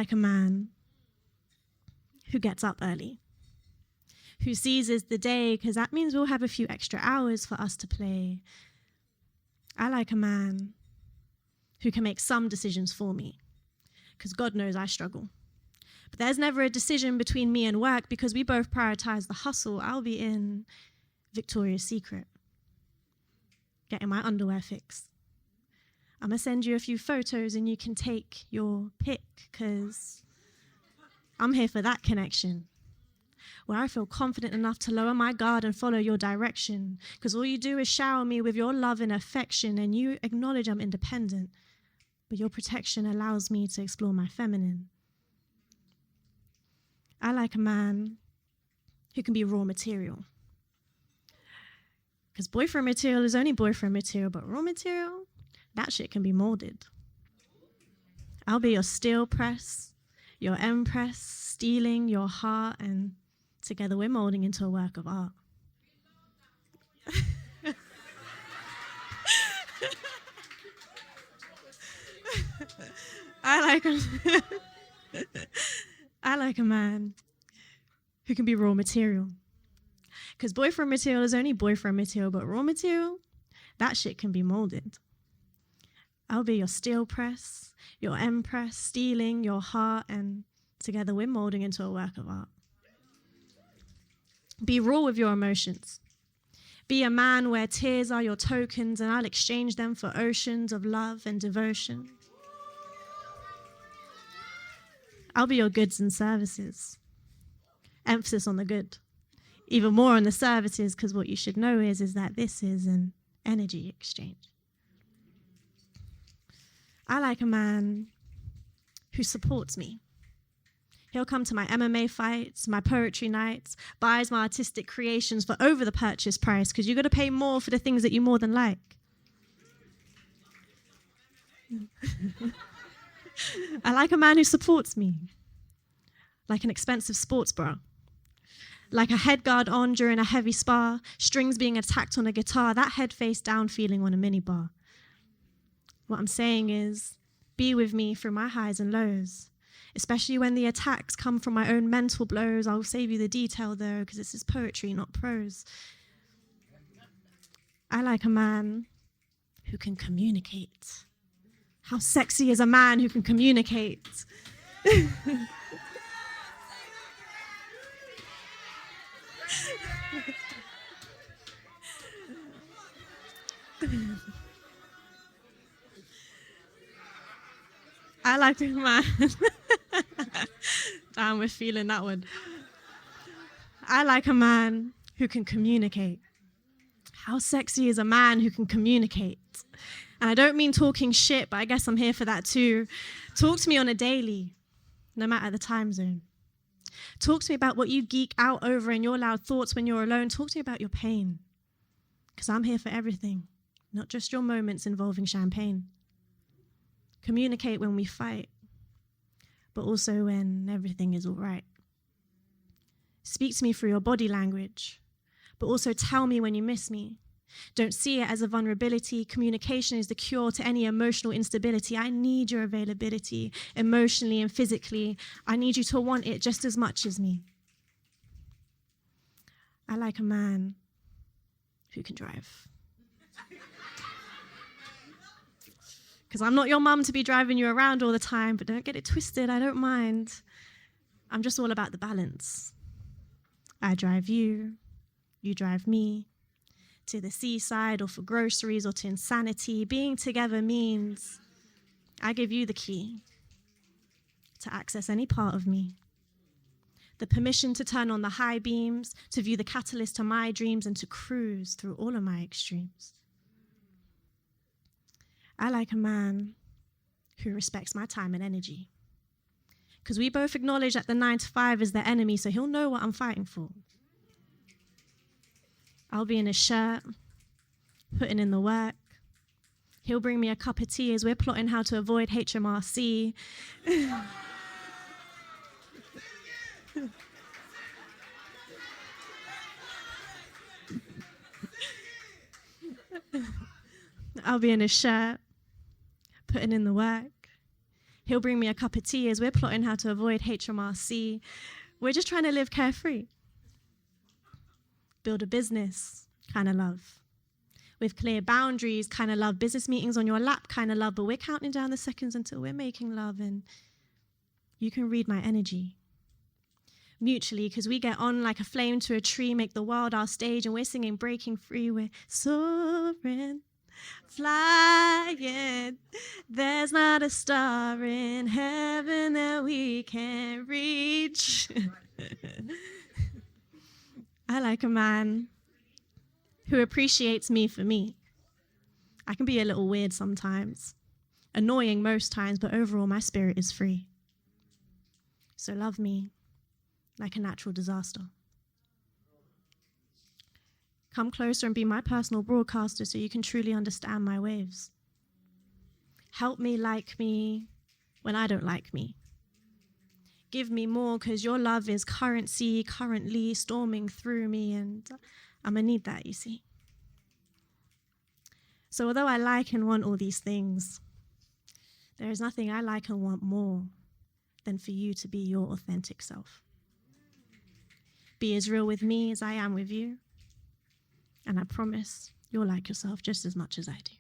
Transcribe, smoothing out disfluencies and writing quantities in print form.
like a man who gets up early, who seizes the day, because that means we'll have a few extra hours for us to play. I like a man who can make some decisions for me, because God knows I struggle. But there's never a decision between me and work because we both prioritize the hustle. I'll be in Victoria's Secret, getting my underwear fixed. I'm going to send you a few photos and you can take your pick, because I'm here for that connection, where I feel confident enough to lower my guard and follow your direction, because all you do is shower me with your love and affection, and you acknowledge I'm independent, but your protection allows me to explore my feminine. I like a man who can be raw material, because boyfriend material is only boyfriend material, but raw material, that shit can be molded. I'll be your steel press, your empress, stealing your heart, and together we're molding into a work of art. I like a man who can be raw material. Because boyfriend material is only boyfriend material, but raw material, that shit can be molded. I'll be your steel press, your empress, stealing your heart, and together we're molding into a work of art. Be raw with your emotions. Be a man where tears are your tokens, and I'll exchange them for oceans of love and devotion. I'll be your goods and services. Emphasis on the good. Even more on the services, because what you should know is that this is an energy exchange. I like a man who supports me. He'll come to my MMA fights, my poetry nights, buys my artistic creations for over the purchase price, because you've got to pay more for the things that you more than like. I like a man who supports me, like an expensive sports bra, like a head guard on during a heavy spar, strings being attacked on a guitar, that head face down feeling on a mini bar. What I'm saying is, be with me through my highs and lows, especially when the attacks come from my own mental blows. I'll save you the detail though, because this is poetry, not prose. I like a man who can communicate. How sexy is a man who can communicate? I like a man. Damn, we're feeling that one. I like a man who can communicate. How sexy is a man who can communicate? And I don't mean talking shit, but I guess I'm here for that too. Talk to me on a daily, no matter the time zone. Talk to me about what you geek out over in your loud thoughts when you're alone. Talk to me about your pain, because I'm here for everything, not just your moments involving champagne. Communicate when we fight, but also when everything is all right. Speak to me through your body language, but also tell me when you miss me. Don't see it as a vulnerability. Communication is the cure to any emotional instability. I need your availability, emotionally and physically. I need you to want it just as much as me. I like a man who can drive. Because I'm not your mum to be driving you around all the time, but don't get it twisted, I don't mind. I'm just all about the balance. I drive you, you drive me, to the seaside or for groceries or to insanity. Being together means I give you the key to access any part of me, the permission to turn on the high beams, to view the catalyst to my dreams, and to cruise through all of my extremes. I like a man who respects my time and energy, because we both acknowledge that the 9 to 5 is the enemy, so he'll know what I'm fighting for. I'll be in his shirt, putting in the work. He'll bring me a cup of tea as we're plotting how to avoid HMRC. I'll be in his shirt, putting in the work. He'll bring me a cup of tea as we're plotting how to avoid HMRC. We're just trying to live carefree. Build a business, kind of love. With clear boundaries, kind of love. Business meetings on your lap, kind of love. But we're counting down the seconds until we're making love, and you can read my energy. Mutually, because we get on like a flame to a tree, make the world our stage, and we're singing breaking free. We're soaring, flying. There's not a star in heaven that we can't reach. I like a man who appreciates me for me. I can be a little weird sometimes, annoying most times, but overall my spirit is free. So love me like a natural disaster. Come closer and be my personal broadcaster so you can truly understand my waves. Help me like me when I don't like me. Give me more because your love is currency, currently storming through me, and I'm going to need that, you see. So although I like and want all these things, there is nothing I like and want more than for you to be your authentic self. Be as real with me as I am with you, and I promise you'll like yourself just as much as I do.